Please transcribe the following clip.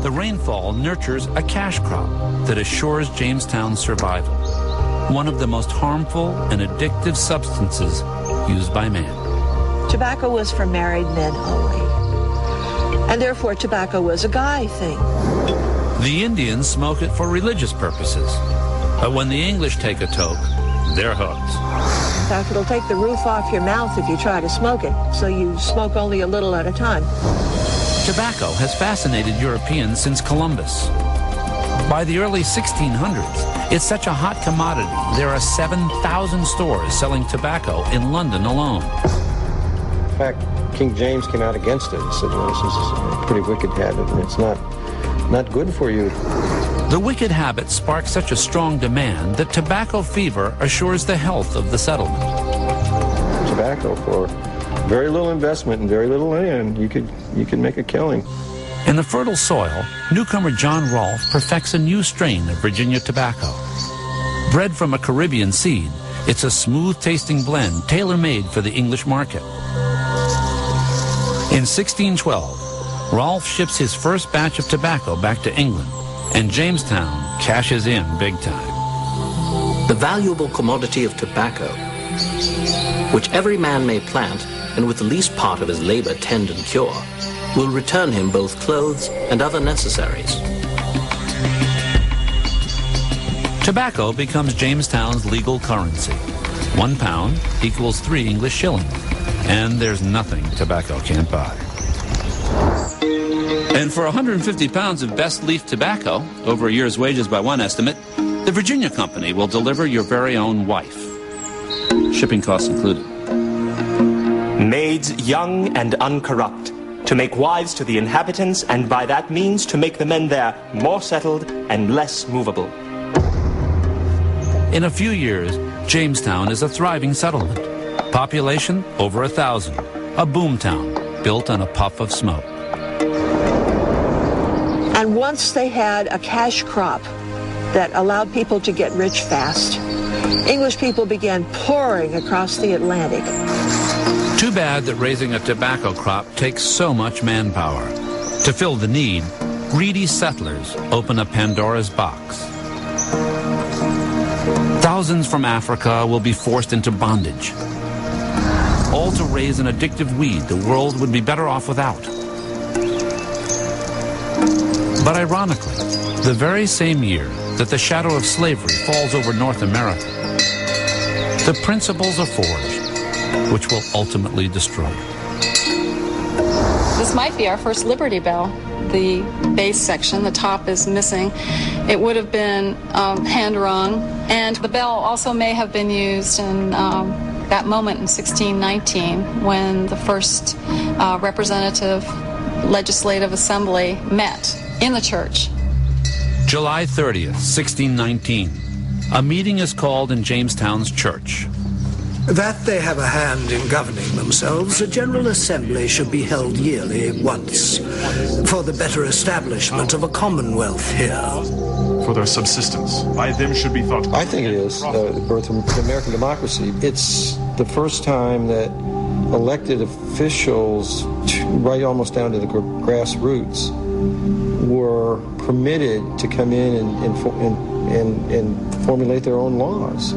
The rainfall nurtures a cash crop that assures Jamestown's survival, one of the most harmful and addictive substances used by man. Tobacco was for married men only, and therefore tobacco was a guy thing. The Indians smoke it for religious purposes, but when the English take a toke, they're hooked. In fact, it'll take the roof off your mouth if you try to smoke it, so you smoke only a little at a time. Tobacco has fascinated Europeans since Columbus. By the early 1600s, it's such a hot commodity, there are 7,000 stores selling tobacco in London alone. In fact, King James came out against it. He said, well, this is a pretty wicked habit, and it's not good for you. The wicked habit sparks such a strong demand that tobacco fever assures the health of the settlement. Tobacco, for very little investment and very little land, you could make a killing. In the fertile soil, newcomer John Rolfe perfects a new strain of Virginia tobacco. Bred from a Caribbean seed, it's a smooth-tasting blend tailor-made for the English market. In 1612, Rolfe ships his first batch of tobacco back to England, and Jamestown cashes in big time. The valuable commodity of tobacco, which every man may plant and with the least part of his labor tend and cure, will return him both clothes and other necessaries. Tobacco becomes Jamestown's legal currency. 1 pound equals 3 English shillings, and there's nothing tobacco can't buy. And for 150 pounds of best leaf tobacco, over a year's wages by one estimate, the Virginia Company will deliver your very own wife. Shipping costs included. Maids young and uncorrupt, to make wives to the inhabitants, and by that means to make the men there more settled and less movable. In a few years, Jamestown is a thriving settlement. Population over 1,000, a boom town built on a puff of smoke. And once they had a cash crop that allowed people to get rich fast, English people began pouring across the Atlantic. Too bad that raising a tobacco crop takes so much manpower. To fill the need, greedy settlers open a Pandora's box. Thousands from Africa will be forced into bondage, all to raise an addictive weed the world would be better off without. But ironically, the very same year that the shadow of slavery falls over North America, the principles are forged which will ultimately destroy it. This might be our first Liberty Bell. The base section, the top is missing. It would have been hand-rung, and the bell also may have been used in that moment in 1619 when the first representative legislative assembly met in the church. July 30th, 1619. A meeting is called in Jamestown's church. That they have a hand in governing themselves, a General Assembly should be held yearly once, for the better establishment of a commonwealth here. For their subsistence. By them should be thought. I think it is the birth of American democracy. It's the first time that elected officials, right almost down to the grassroots, were permitted to come in and formulate their own laws.